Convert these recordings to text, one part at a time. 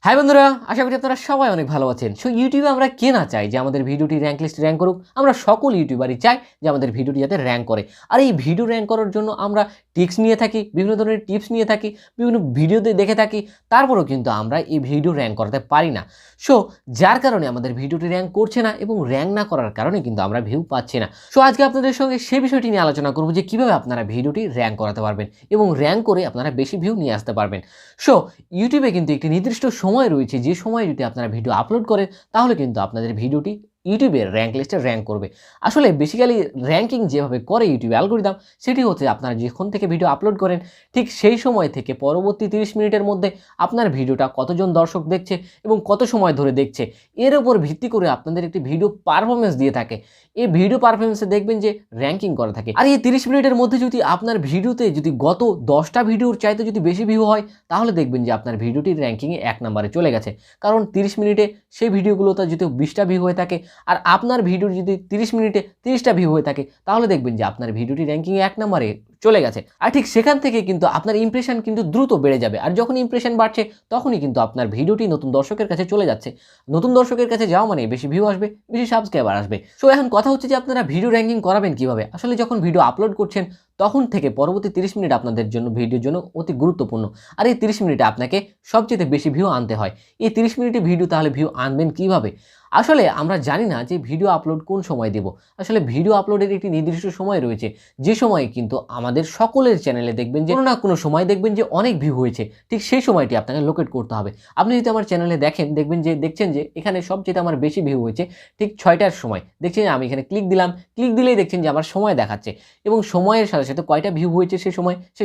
High বন্ধুরা, আশা করি আপনারা সবাই অনেক ভালো আছেন। সো ইউটিউবে আমরা কে না চাই যে আমাদের ভিডিওটি র্যাঙ্ক লিস্টে র্যাঙ্ক করুক। আমরা সকল ইউটিউবারই চাই যে আমাদের ভিডিওটি যাতে র্যাঙ্ক করে। আর এই ভিডিও র্যাঙ্ক করার জন্য আমরা ট্রিক্স নিয়ে থাকি, বিভিন্ন ধরনের টিপস নিয়ে থাকি, বিভিন্ন ভিডিওতে দেখে থাকি। তারপরেও কিন্তু আমরা এই ভিডিও র্যাঙ্ক করাতে পারি না। সো যার কারণে আমাদের ভিডিওটি র্যাঙ্ক করছে না এবং র্যাঙ্ক না করার কারণে কিন্তু আমরা ভিউ পাচ্ছি না। সো আজকে আপনাদের সঙ্গে সেই বিষয়টি নিয়ে আলোচনা করব যে কীভাবে আপনারা ভিডিওটি র্যাঙ্ক করাতে পারবেন এবং র্যাঙ্ক করে আপনারা বেশি ভিউ নিয়ে আসতে পারবেন। সো ইউটিউবে কিন্তু একটি নির্দিষ্ট সময় রয়েছে, যে সময় যদি আপনারা ভিডিও আপলোড করেন তাহলে কিন্তু আপনাদের ভিডিওটি ইউটিউবের র্যাঙ্ক লিস্টে র্যাঙ্ক করবে। আসলে বেসিক্যালি র্যাঙ্কিং যেভাবে করে ইউটিউব অ্যালগরিদম, সেটি হচ্ছে আপনারা যখন থেকে ভিডিও আপলোড করেন ঠিক সেই সময় থেকে পরবর্তী 30 মিনিটের মধ্যে আপনার ভিডিওটা কতজন দর্শক দেখছে এবং কত সময় ধরে দেখছে, এর উপর ভিত্তি করে আপনাদের একটি ভিডিও পারফরমেন্স দিয়ে থাকে। এই ভিডিও পারফরমেন্সে দেখবেন যে র্যাঙ্কিং করা থাকে। আর এই 30 মিনিটের মধ্যে যদি আপনার ভিডিওতে যদি গত 10টা ভিডিওর চাইতে যদি বেশি ভিউ হয়, তাহলে দেখবেন যে আপনার ভিডিওটির র্যাঙ্কিংয়ে 1 নম্বরে চলে গেছে। কারণ 30 মিনিটে সেই ভিডিওগুলোতে যদি 20টা ভিউ হয়ে থাকে আর আপনার ভিডিওর যদি 30 মিনিটে 30টা ভিউ হয়ে থাকে, তাহলে দেখবেন যে আপনার ভিডিওটি র্যাঙ্কিংয়ে 1 নম্বরে চলে গেছে। আর ঠিক সেখান থেকে কিন্তু আপনার ইমপ্রেশন কিন্তু দ্রুত বেড়ে যাবে। আর যখন ইমপ্রেশন বাড়ছে তখনই কিন্তু আপনার ভিডিওটি নতুন দর্শকের কাছে চলে যাচ্ছে। নতুন দর্শকের কাছে যাওয়া মানে বেশি ভিউ আসবে, বেশি সাবস্ক্রাইবার আসবে। সো এখন কথা হচ্ছে যে আপনারা ভিডিও র্যাঙ্কিং করাবেন কিভাবে। আসলে যখন ভিডিও আপলোড করছেন তখন থেকে পরবর্তী 30 মিনিট আপনাদের জন্য ভিডিওর জন্য অতি গুরুত্বপূর্ণ। আর এই 30 মিনিটে আপনাকে সবচেয়ে বেশি ভিউ আনতে হয়। এই 30 মিনিটে ভিডিও তাহলে ভিউ আনবেন কিভাবে? আসলে আমরা জানি না যে ভিডিও আপলোড কোন সময় দেব। আসলে ভিডিও আপলোডের একটি নির্দিষ্ট সময় রয়েছে, যে সময়ে কিন্তু আমাদের সকলের চ্যানেলে দেখবেন যে কোনো না কোনো সময় দেখবেন যে অনেক ভিউ হয়েছে। ঠিক সেই সময়টি আপনাকে লোকেট করতে হবে। আপনি যদি আমার চ্যানেলে দেখবেন যে দেখছেন যে এখানে সবচেয়ে আমার বেশি ভিউ হয়েছে ঠিক 6টার সময়। দেখছেন আমি এখানে ক্লিক দিলাম, ক্লিক দিলেই দেখছেন যে আমার সময় দেখাচ্ছে এবং সময়ের সাথে সাথে কয়টা ভিউ হয়েছে সেই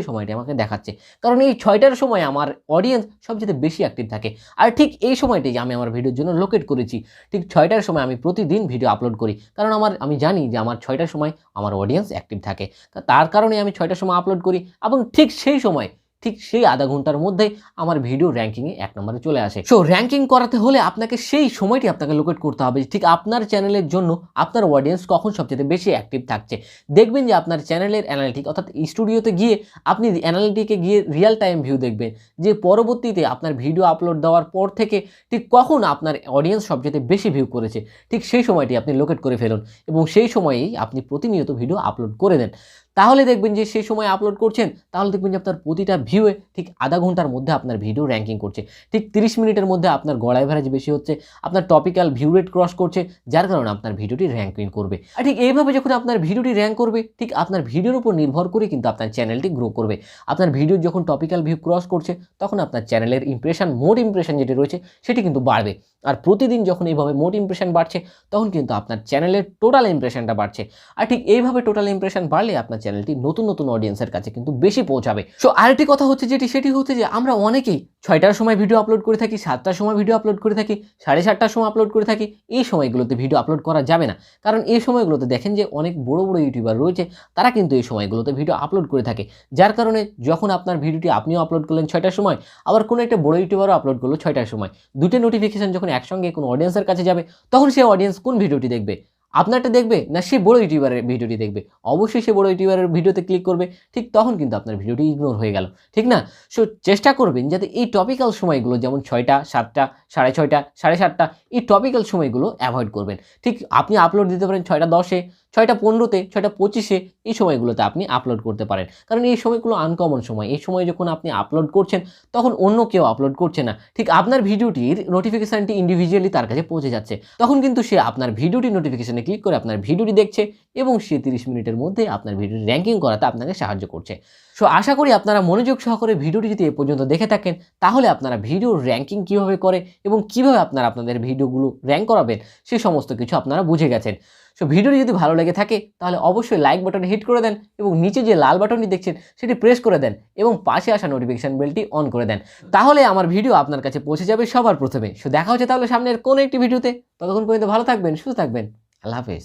সময়টি আমাকে দেখাচ্ছে। কারণ এই 6টার সময় আমার অডিয়েন্স সবচেয়ে বেশি অ্যাক্টিভ থাকে। আর ঠিক এই সময়টি আমি আমার ভিডিওর জন্য লোকেট করেছি। ঠিক 6টার সময় আমি প্রতিদিন ভিডিও আপলোড করি, কারণ আমি জানি যে আমার 6টার সময় আমার অডিয়েন্স অ্যাক্টিভ থাকে। তার কারণে আমি 6টার সময় আপলোড করি এবং ঠিক সেই সময় ঠিক সেই আধা ঘন্টার মধ্যে আমার ভিডিও র্যাঙ্কিংয়ে 1 নম্বরে চলে আসে। সো র্যাঙ্কিং করাতে হলে আপনাকে সেই সময়টি আপনাকে লোকেট করতে হবে, ঠিক আপনার চ্যানেলের জন্য আপনার অডিয়েন্স কখন সবচেয়ে বেশি অ্যাক্টিভ থাকছে। দেখবেন যে আপনার চ্যানেলের অ্যানালিটিক অর্থাৎ স্টুডিওতে গিয়ে আপনি অ্যানালিটিকে গিয়ে রিয়েল টাইম ভিউ দেখবেন যে পরবর্তীতে আপনার ভিডিও আপলোড দেওয়ার পর থেকে ঠিক কখন আপনার অডিয়েন্স সবচেয়ে বেশি ভিউ করেছে, ঠিক সেই সময়টি আপনি লোকেট করে ফেলুন এবং সেই সময়েই আপনি প্রতিনিয়ত ভিডিও আপলোড করে দেন। তাহলে দেখবেন যে সেই সময় আপলোড করছেন, তাহলে দেখবেন যে আপনার প্রতিটা ভিউয়ে ঠিক আধা ঘন্টার মধ্যে আপনার ভিডিও র্যাঙ্কিং করছে। ঠিক 30 মিনিটের মধ্যে আপনার গড় অ্যাভারেজ বেশি হচ্ছে, আপনার টপিক্যাল ভিউ রেট ক্রস করছে, যার কারণে আপনার ভিডিওটি র্যাঙ্কিং করবে। আর ঠিক এইভাবে যখন আপনার ভিডিওটি র্যাঙ্ক করবে, ঠিক আপনার ভিডিওর উপর নির্ভর করে কিন্তু আপনার চ্যানেলটি গ্রো করবে। আপনার ভিডিও যখন টপিক্যাল ভিউ ক্রস করছে, তখন আপনার চ্যানেলের ইমপ্রেশন, মোড ইমপ্রেশন যেটি রয়েছে সেটি কিন্তু বাড়বে। আর প্রতিদিন যখন এইভাবে মোড ইমপ্রেশন বাড়ছে, তখন কিন্তু আপনার চ্যানেলের টোটাল ইমপ্রেশনটা বাড়ছে। আর ঠিক এইভাবে টোটাল ইমপ্রেশন বাড়লে আপনার চ্যানেলটি নতুন নতুন অডিয়েন্সের কাছে কিন্তু বেশি পৌঁছাবে। সো আরেকটি কথা হচ্ছে সেটি হচ্ছে যে আমরা অনেকেই 6টার সময় ভিডিও আপলোড করে থাকি, 7টার সময় ভিডিও আপলোড করে থাকি, 7:30টার সময় আপলোড করে থাকি। এই সময়গুলোতে ভিডিও আপলোড করা যাবে না, কারণ এই সময়গুলোতে দেখেন যে অনেক বড় বড় ইউটিউবার রয়েছে, তারা কিন্তু এই সময়গুলোতে ভিডিও আপলোড করে থাকে। যার কারণে যখন আপনার ভিডিওটি আপনিও আপলোড করলেন 6টার সময়, আবার কোনো একটা বড় ইউটিউবারও আপলোড করলো 6টার সময়, দুটো নোটিফিকেশন যখন একসঙ্গে কোনো অডিয়েন্সের কাছে যাবে, তখন সেই অডিয়েন্স কোন ভিডিওটি দেখবে? আপনারটা দেখবে না সে বড় ইউটিউবারের ভিডিওটি দেখবে? অবশ্যই সে বড় ইউটিউবারের ভিডিওতে ক্লিক করবে। ঠিক তখন কিন্তু আপনার ভিডিওটি ইগনোর হয়ে গেল, ঠিক না? সো চেষ্টা করবেন যাতে এই টপিক্যাল সময়গুলো, যেমন 6টা, 7টা, 6:30, 7:30, এই টপিক্যাল সময়গুলো অ্যাভয়েড করবেন। ঠিক আপনি আপলোড দিতে পারেন 6:10-এ, 6:15-তে, 6:25-এ, এই সময়গুলোতে আপনি আপলোড করতে পারেন। কারণ এই সময়গুলো আনকমন সময়। এই সময় যখন আপনি আপলোড করছেন, তখন অন্য কেউ আপলোড করছে না। ঠিক আপনার ভিডিওটির নোটিফিকেশানটি ইন্ডিভিজুয়ালি তার কাছে পৌঁছে যাচ্ছে। তখন কিন্তু সে আপনার ভিডিওটির নোটিফিকেশানে ক্লিক করে আপনার ভিডিওটি দেখছে এবং সে 30 মিনিটের মধ্যে আপনার ভিডিওটি র্যাঙ্কিং করাতে আপনাকে সাহায্য করছে। সো আশা করি আপনারা মনোযোগ সহকারে ভিডিওটি যদি এ পর্যন্ত দেখে থাকেন, তাহলে আপনারা ভিডিওর র্যাঙ্কিং কীভাবে করে এবং কীভাবে আপনারা আপনাদের ভিডিওগুলো র্যাঙ্ক করাবেন, সে সমস্ত কিছু আপনারা বুঝে গেছেন। সো ভিডিওটি যদি ভালো লেগে থাকে, তাহলে অবশ্যই লাইক বাটনে হিট করে দেন এবং নিচে যে লাল বাটনটি দেখছেন সেটি প্রেস করে দেন এবং পাশে আসা নোটিফিকেশান বেলটি অন করে দেন। তাহলে আমার ভিডিও আপনার কাছে পৌঁছে যাবে সবার প্রথমে। সো দেখা হচ্ছে তাহলে সামনের কোনো একটি ভিডিওতে। ততক্ষণ পর্যন্ত ভালো থাকবেন, সুস্থ থাকবেন। আল্লাহ হাফেজ।